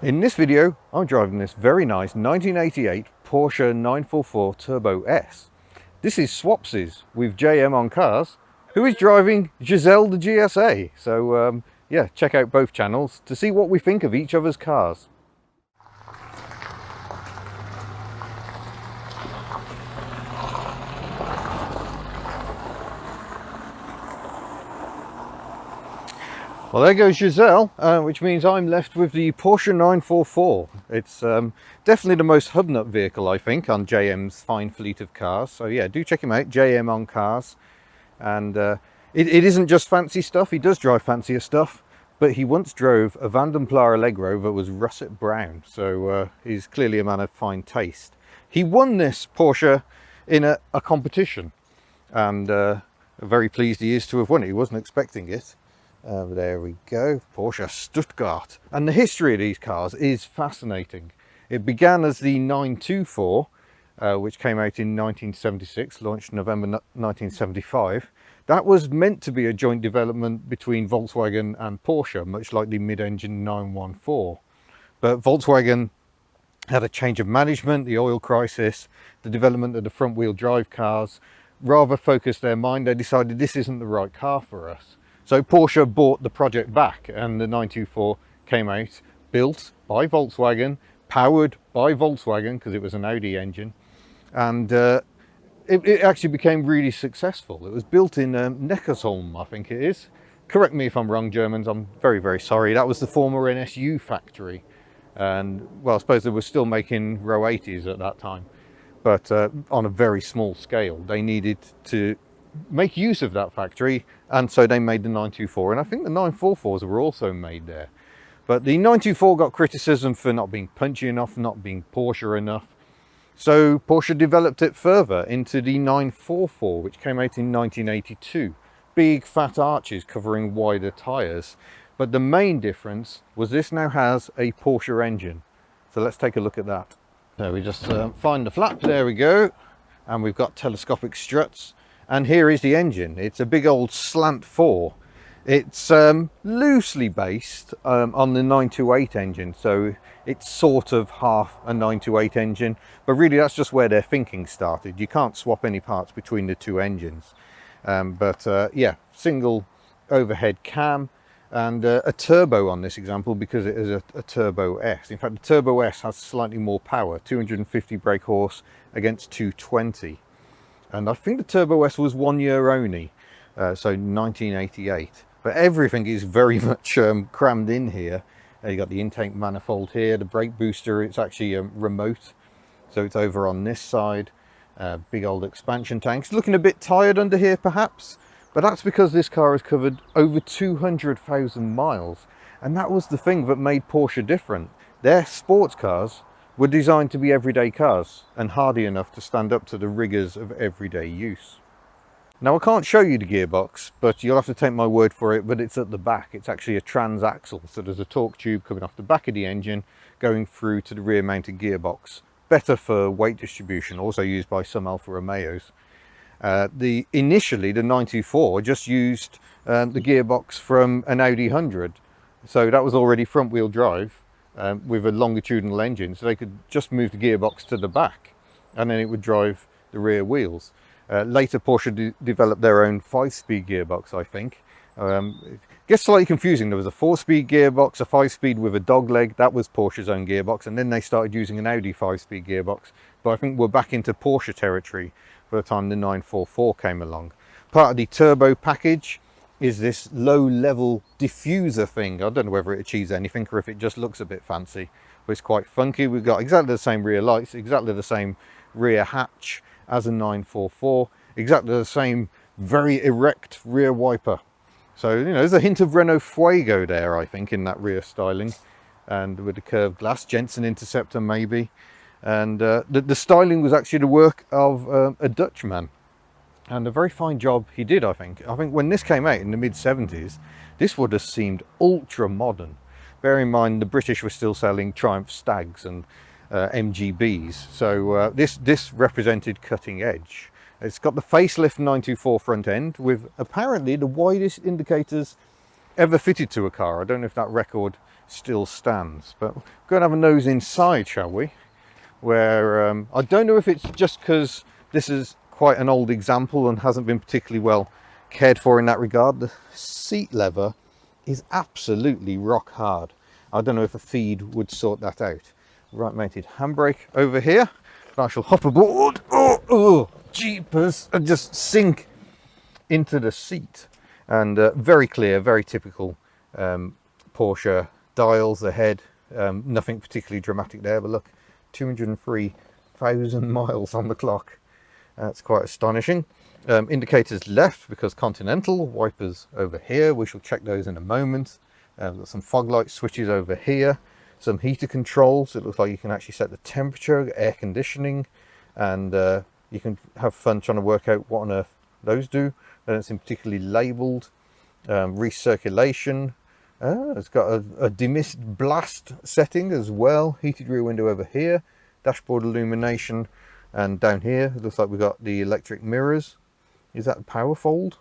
In this video, I'm driving this very nice 1988 Porsche 944 Turbo S. This is Swapsies with JayEmm on Cars, who is driving Giselle the GSA. So yeah, check out both channels to see what we think of each other's cars. Well, there goes Giselle, which means I'm left with the Porsche 944. It's definitely the most Hubnut vehicle, I think, on JayEmm's fine fleet of cars. So yeah, do check him out, JayEmm on Cars. And it isn't just fancy stuff. He does drive fancier stuff, but he once drove a Van Pla Allegro that was russet brown. So he's clearly a man of fine taste. He won this Porsche in a competition, and very pleased he is to have won it. He wasn't expecting it. There we go, Porsche Stuttgart. And the history of these cars is fascinating. It began as the 924, which came out in 1976, launched November 1975. That was meant to be a joint development between Volkswagen and Porsche, much like the mid-engine 914. But Volkswagen had a change of management, the oil crisis, the development of the front-wheel drive cars rather focused their mind. They decided this isn't the right car for us. So Porsche bought the project back, and the 924 came out, built by Volkswagen, powered by Volkswagen because it was an Audi engine, and it actually became really successful. It was built in Neckarsulm, I think it is. Correct me if I'm wrong, Germans, I'm very, very sorry. That was the former NSU factory, and well, I suppose they were still making Row 80s at that time, but on a very small scale. They needed to make use of that factory, and so they made the 924, and I think the 944s were also made there. But the 924 got criticism for not being punchy enough, not being Porsche enough, so Porsche developed it further into the 944, which came out in 1982. Big fat arches covering wider tyres, but the main difference was this now has a Porsche engine. So let's take a look at that. So we just find the flap, there we go, and we've got telescopic struts. And here is the engine. It's a big old slant 4. It's loosely based on the 928 engine, so it's sort of half a 928 engine, but really that's just where their thinking started. You can't swap any parts between the two engines. Yeah, single overhead cam and a turbo on this example because it is a Turbo S. In fact, the Turbo S has slightly more power, 250 brake horse against 220. And I think the Turbo S was 1 year only, so 1988. But everything is very much crammed in here. You got the intake manifold here, the brake booster, it's actually remote, so it's over on this side. Big old expansion tanks. Looking a bit tired under here perhaps, but that's because this car has covered over 200,000 miles. And that was the thing that made Porsche different. Their sports cars were designed to be everyday cars and hardy enough to stand up to the rigours of everyday use. Now I can't show you the gearbox, but you'll have to take my word for it, but it's at the back. It's actually a transaxle, so there's a torque tube coming off the back of the engine going through to the rear mounted gearbox. Better for weight distribution, also used by some Alfa Romeos. Initially the 924 just used the gearbox from an Audi 100, so that was already front wheel drive. With a longitudinal engine, so they could just move the gearbox to the back and then it would drive the rear wheels. Later Porsche developed their own 5-speed gearbox, I think. It gets slightly confusing. There was a 4-speed gearbox, a 5-speed with a dog leg, that was Porsche's own gearbox, and then they started using an Audi 5-speed gearbox. But I think we're back into Porsche territory by the time the 944 came along. Part of the turbo package is this low-level diffuser thing. I don't know whether it achieves anything or if it just looks a bit fancy, but it's quite funky. We've got exactly the same rear lights, exactly the same rear hatch as a 944, exactly the same very erect rear wiper. So, you know, there's a hint of Renault Fuego there, I think, in that rear styling, and with the curved glass, Jensen Interceptor maybe. And the styling was actually the work of a Dutchman. And a very fine job he did, I think. I think when this came out in the mid-70s, this would have seemed ultra-modern. Bear in mind, the British were still selling Triumph Stags and MGBs, so this represented cutting edge. It's got the facelift 924 front end with apparently the widest indicators ever fitted to a car. I don't know if that record still stands. But we'll go and have a nose inside, shall we? Where I don't know if it's just because this is quite an old example and hasn't been particularly well cared for in that regard. The seat lever is absolutely rock hard. I don't know if a feed would sort that out. Right mounted handbrake over here. I shall hop aboard. Oh, jeepers, and just sink into the seat. And very clear, very typical Porsche dials ahead. Nothing particularly dramatic there, but look, 203,000 miles on the clock. That's quite astonishing. Indicators left because Continental. Wipers over here. We shall check those in a moment. Got some fog light switches over here. Some heater controls. It looks like you can actually set the temperature, air conditioning, and you can have fun trying to work out what on earth those do. They don't seem particularly labelled. Recirculation. It's got a demist blast setting as well. Heated rear window over here. Dashboard illumination. And down here, it looks like we've got the electric mirrors. Is that power fold?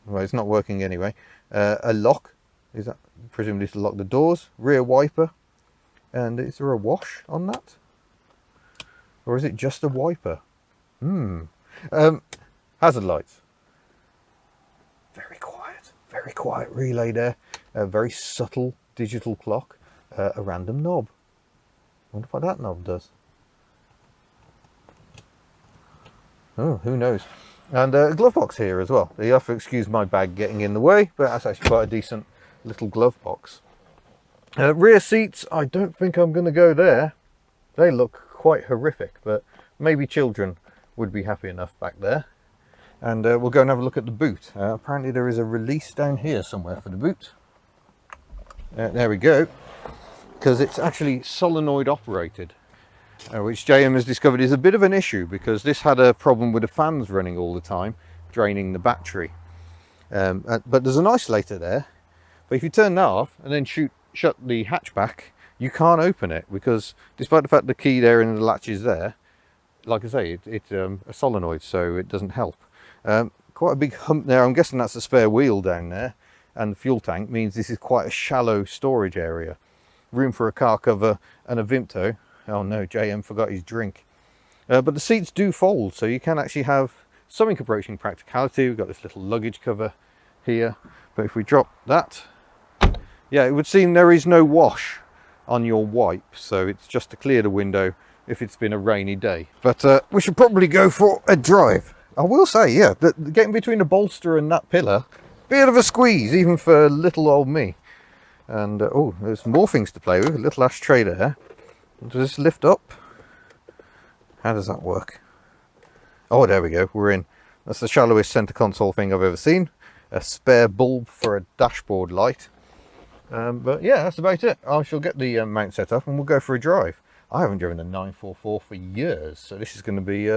Well, it's not working anyway. A lock. Is that presumably to lock the doors? Rear wiper. And is there a wash on that? Or is it just a wiper? Hazard lights. Very quiet relay there. A very subtle digital clock. A random knob. I wonder what that knob does. Oh, who knows? And a glove box here as well. You have to excuse my bag getting in the way, but that's actually quite a decent little glove box. Rear seats, I don't think I'm going to go there. They look quite horrific, but maybe children would be happy enough back there. And we'll go and have a look at the boot. Apparently there is a release down here somewhere for the boot. There we go. Because it's actually solenoid operated. Which JayEmm has discovered is a bit of an issue, because this had a problem with the fans running all the time, draining the battery. But there's an isolator there. But if you turn that off and then shut the hatchback, you can't open it, because despite the fact the key there and the latch is there, like I say, it's a solenoid, so it doesn't help. Quite a big hump there. I'm guessing that's a spare wheel down there, and the fuel tank means this is quite a shallow storage area. Room for a car cover and a Vimto. Oh no, JayEmm forgot his drink. But the seats do fold, so you can actually have something approaching practicality. We've got this little luggage cover here, but if we drop that, yeah, it would seem there is no wash on your wipe, so it's just to clear the window if it's been a rainy day. But we should probably go for a drive. I will say, yeah, that getting between the bolster and that pillar, bit of a squeeze, even for little old me. And oh, there's more things to play with. A little ashtray there. Does this lift up? How does that work? Oh, there we go. We're in. That's the shallowest center console thing I've ever seen. A spare bulb for a dashboard light. But yeah, that's about it. I shall get the mount set up and we'll go for a drive. I haven't driven a 944 for years, so this is going to be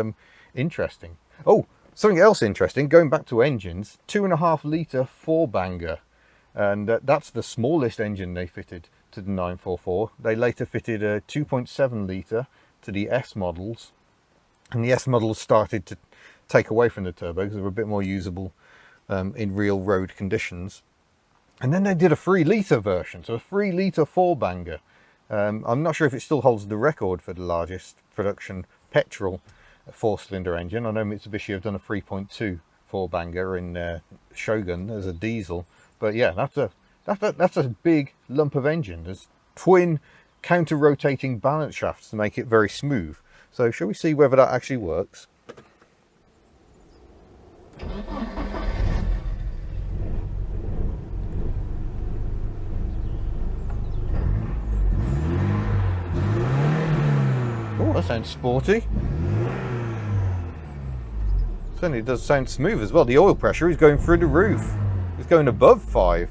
interesting. Oh, something else interesting. Going back to engines, 2.5 litre 4-banger. And that's the smallest engine they fitted to the 944. They later fitted a 2.7 litre to the S models, and the S models started to take away from the turbo because they were a bit more usable in real road conditions. And then they did a 3 litre version, so a 3 litre 4-banger. I'm not sure if it still holds the record for the largest production petrol 4-cylinder engine. I know Mitsubishi have done a 3.2 4-banger in Shogun as a diesel. But yeah, that's a big lump of engine. There's twin counter-rotating balance shafts to make it very smooth. So shall we see whether that actually works? Oh, that sounds sporty. Certainly does sound smooth as well. The oil pressure is going through the roof. It's going above 5.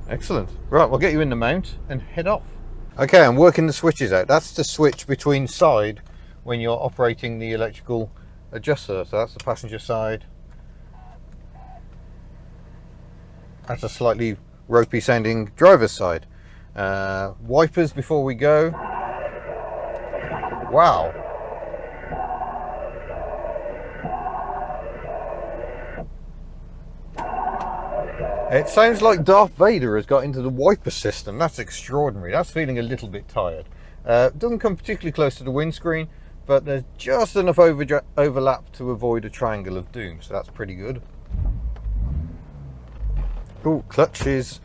Excellent. Right, we'll get you in the mount and head off. Okay, I'm working the switches out. That's the switch between side when you're operating the electrical adjuster. So that's the passenger side. That's a slightly ropey sounding driver's side. Wipers before we go. Wow. It sounds like Darth Vader has got into the wiper system. That's extraordinary. That's feeling a little bit tired. Doesn't come particularly close to the windscreen, but there's just enough overlap to avoid a triangle of doom, so that's pretty good. Cool, clutch is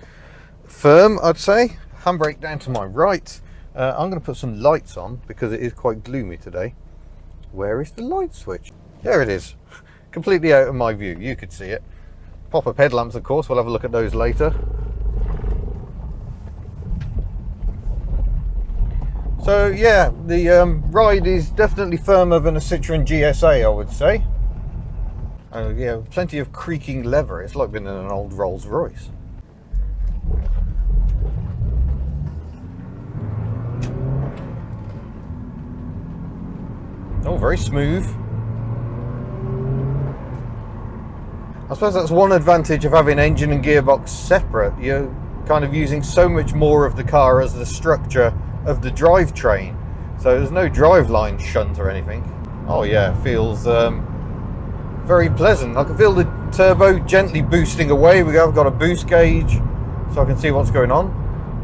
firm, I'd say. Handbrake down to my right. I'm going to put some lights on because it is quite gloomy today. Where is the light switch? There it is. Completely out of my view. You could see it. Pop-up headlamps, of course. We'll have a look at those later. So yeah, the ride is definitely firmer than a Citroen GSA, I would say. Yeah, plenty of creaking leather. It's like being in an old Rolls Royce. Oh, very smooth. I suppose that's one advantage of having engine and gearbox separate. You're kind of using so much more of the car as the structure of the drivetrain. So there's no driveline shunt or anything. Oh yeah, feels very pleasant. I can feel the turbo gently boosting away. I've got a boost gauge so I can see what's going on.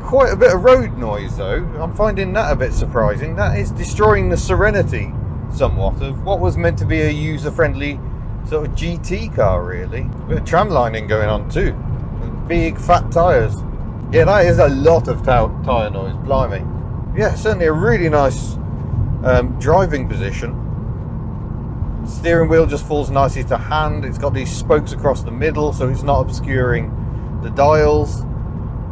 Quite a bit of road noise though. I'm finding that a bit surprising. That is destroying the serenity somewhat of what was meant to be a user-friendly sort of GT car, really. A bit of tram lining going on too. Big fat tyres. Yeah, that is a lot of tyre noise, blimey. Yeah, certainly a really nice driving position. Steering wheel just falls nicely to hand. It's got these spokes across the middle, so it's not obscuring the dials.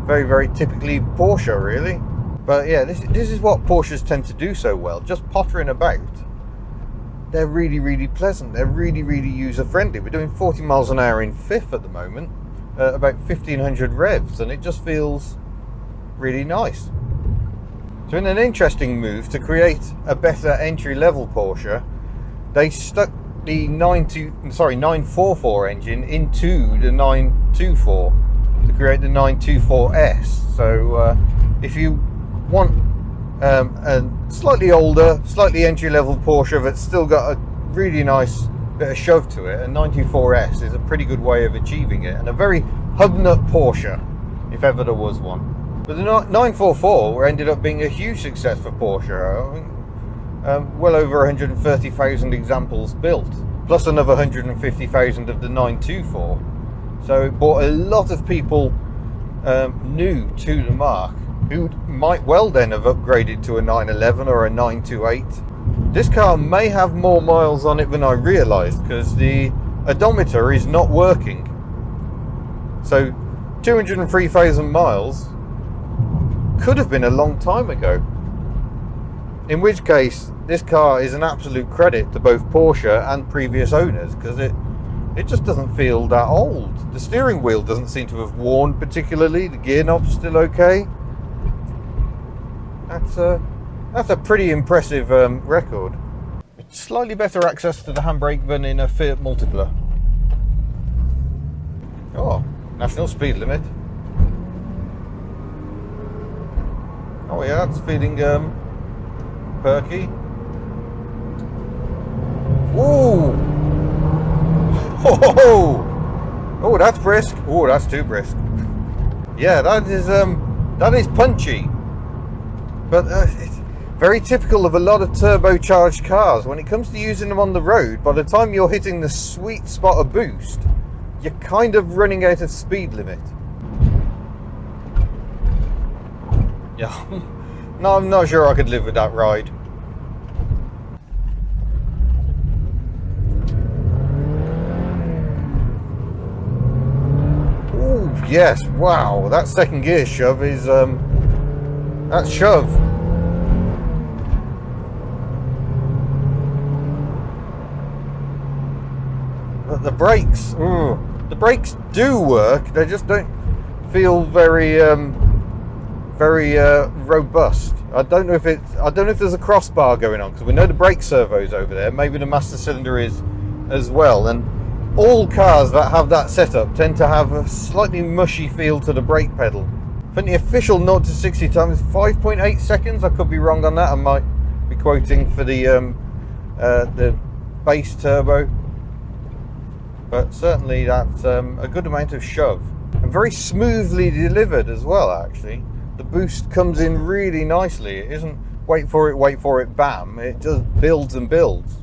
Very, very typically Porsche, really. But yeah, this is what Porsches tend to do so well, just pottering about. They're really, really pleasant. They're really, really user-friendly. We're doing 40 miles an hour in fifth at the moment, about 1500 revs, and it just feels really nice. So in an interesting move to create a better entry-level Porsche, they stuck the 944 engine into the 924 to create the 924S. So if you want a slightly older, slightly entry-level Porsche that's still got a really nice bit of shove to it, a 924S is a pretty good way of achieving it, and a very Hubnut Porsche, if ever there was one. But the 944 ended up being a huge success for Porsche. Well over 130,000 examples built, plus another 150,000 of the 924. So it brought a lot of people new to the mark, who might well then have upgraded to a 911 or a 928. This car may have more miles on it than I realised, because the odometer is not working. So 203,000 miles could have been a long time ago. In which case, this car is an absolute credit to both Porsche and previous owners, because it just doesn't feel that old. The steering wheel doesn't seem to have worn particularly. The gear knob's still okay. That's a pretty impressive record. It's slightly better access to the handbrake than in a Fiat Multipla. Oh, national speed limit. Oh yeah, that's feeling perky. Ooh! Oh, that's brisk. Oh, that's too brisk. Yeah, that is punchy. But it's very typical of a lot of turbocharged cars. When it comes to using them on the road, by the time you're hitting the sweet spot of boost, you're kind of running out of speed limit. Yeah. No, I'm not sure I could live with that ride. Ooh, yes, wow, that second gear shove is, that shove. But the brakes, the brakes do work, they just don't feel very, very robust. I don't know if there's a crossbar going on, because we know the brake servo's over there. Maybe the master cylinder is as well. And all cars that have that setup tend to have a slightly mushy feel to the brake pedal. I think the official 0 to 60 time is 5.8 seconds. I could be wrong on that. I might be quoting for the base turbo, but certainly that's a good amount of shove. and very smoothly delivered as well. Actually, the boost comes in really nicely. It isn't wait for it, bam. It just builds and builds.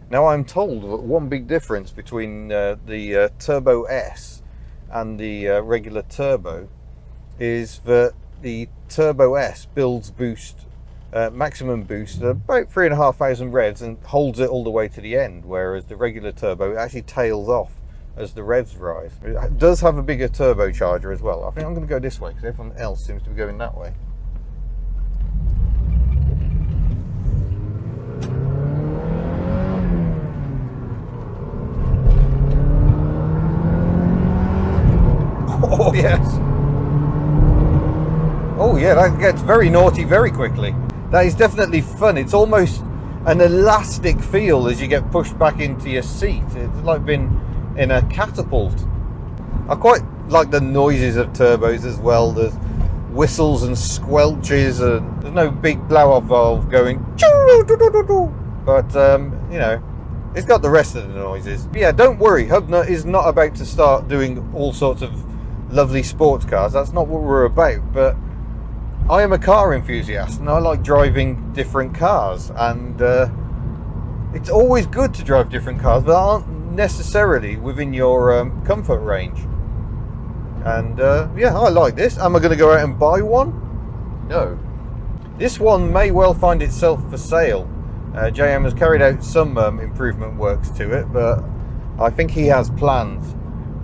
Now I'm told that one big difference between the Turbo S and the regular Turbo is that the Turbo S builds boost, maximum boost at about 3,500 revs and holds it all the way to the end, whereas the regular Turbo actually tails off as the revs rise. It does have a bigger turbocharger as well. I think I'm going to go this way because everyone else seems to be going that way. Oh yes. Oh yeah, that gets very naughty very quickly. That is definitely fun. It's almost an elastic feel as you get pushed back into your seat. It's like being in a catapult. I quite like the noises of turbos as well. There's whistles and squelches, and there's no big blow-off valve going. But you know, it's got the rest of the noises. But yeah, don't worry. Hubnut is not about to start doing all sorts of lovely sports cars. That's not what we're about. But I am a car enthusiast and I like driving different cars, and it's always good to drive different cars that aren't necessarily within your comfort range. And yeah, I like this. Am I going to go out and buy one? No. This one may well find itself for sale. JayEmm has carried out some improvement works to it, but I think he has plans.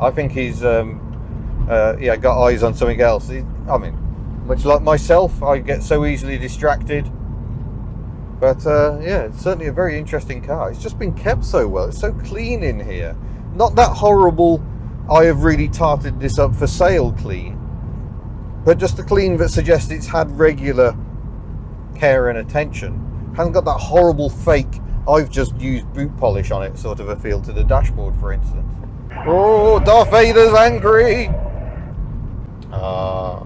I think he's yeah, got eyes on something else. I mean, much like myself, I get so easily distracted. But yeah, it's certainly a very interesting car. It's just been kept so well. It's so clean in here. Not that horrible, I have really tarted this up for sale clean, but just the clean that suggests it's had regular care and attention. Hasn't got that horrible fake, I've just used boot polish on it sort of a feel to the dashboard, for instance. Oh, Darth Vader's angry! Ah,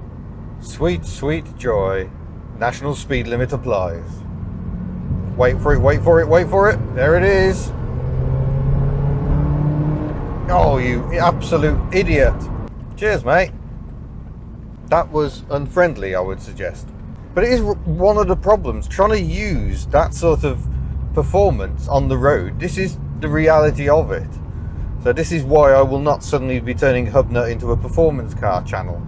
sweet, sweet joy. National speed limit applies. Wait for it, wait for it, wait for it. There it is. Oh, you absolute idiot. Cheers, mate. That was unfriendly, I would suggest. But it is one of the problems, trying to use that sort of performance on the road. This is the reality of it. So this is why I will not suddenly be turning Hubnut into a performance car channel.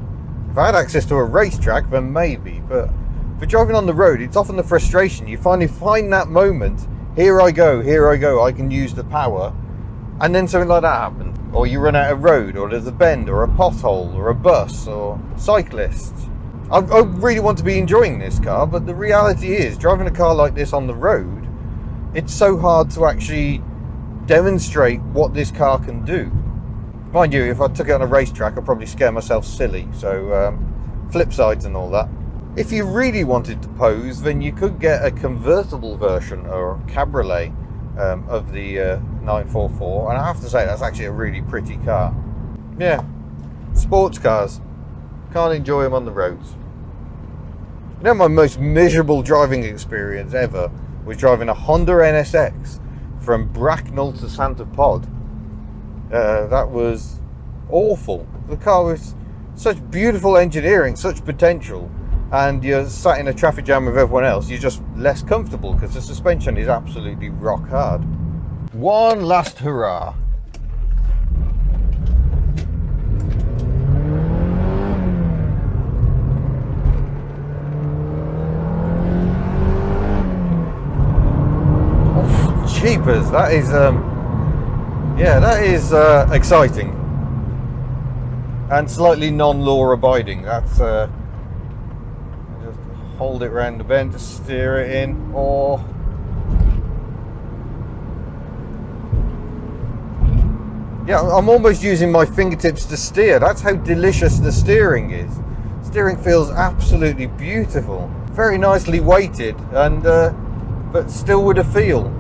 If I had access to a racetrack, then maybe, but for driving on the road, it's often the frustration. You finally find that moment, here I go, I can use the power, and then something like that happens. Or you run out of road, or there's a bend, or a pothole, or a bus, or cyclists. I really want to be enjoying this car, but the reality is, driving a car like this on the road, it's so hard to actually demonstrate what this car can do. Mind you, if I took it on a racetrack, I'd probably scare myself silly, so flip sides and all that. If you really wanted to pose, then you could get a convertible version or cabriolet of the 944, and I have to say that's actually a really pretty car. Yeah, sports cars, can't enjoy them on the roads. You know, my most miserable driving experience ever was driving a Honda NSX from Bracknell to Santa Pod. That was awful. The car was such beautiful engineering, such potential, and you're sat in a traffic jam with everyone else, you're just less comfortable because the suspension is absolutely rock hard. One last hurrah. Oh, jeepers, that is yeah, that is exciting and slightly non-law abiding. That's just hold it round the bend to steer it in, or yeah, I'm almost using my fingertips to steer. That's how delicious the steering is. Steering feels absolutely beautiful, very nicely weighted, and but still with a feel.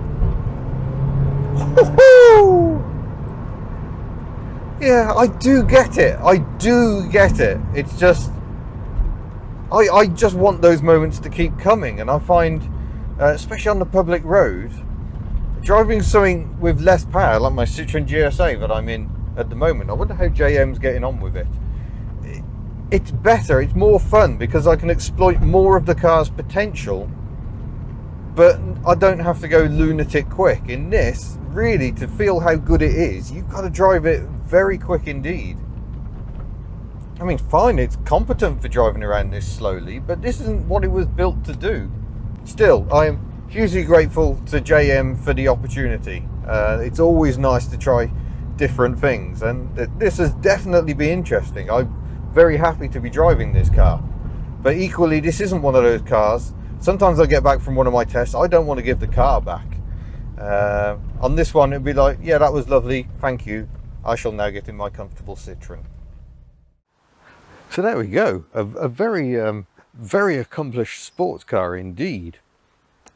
Woo-hoo! Yeah, I do get it. I do get it. It's just, I just want those moments to keep coming, and I find, especially on the public road, driving something with less power, like my Citroen GSA that I'm in at the moment. I wonder how JayEmm's getting on with it. it's better, it's more fun because I can exploit more of the car's potential, but I don't have to go lunatic quick. In this, really, to feel how good it is, you've got to drive it very quick indeed. I mean, fine, it's competent for driving around this slowly, but this isn't what it was built to do. Still, I am hugely grateful to JayEmm for the opportunity. It's always nice to try different things, and this has definitely been interesting. I'm very happy to be driving this car, but equally, this isn't one of those cars. Sometimes I get back from one of my tests, I don't want to give the car back. On this one, it'd be like, yeah, that was lovely, thank you. I shall now get in my comfortable Citroen. So there we go, a very, very accomplished sports car indeed.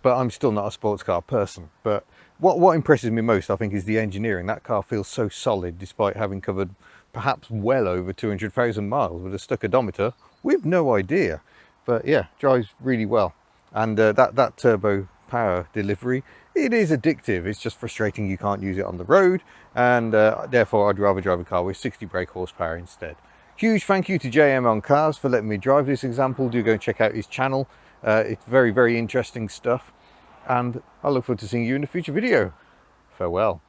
But I'm still not a sports car person. But what impresses me most, I think, is the engineering. That car feels so solid, despite having covered perhaps well over 200,000 miles with a stuck odometer. We've no idea. But yeah, drives really well. And that turbo power delivery, it is addictive. It's just frustrating you can't use it on the road. And therefore, I'd rather drive a car with 60 brake horsepower instead. Huge thank you to JayEmm on Cars for letting me drive this example. Do go and check out his channel. It's very, very interesting stuff. And I look forward to seeing you in a future video. Farewell.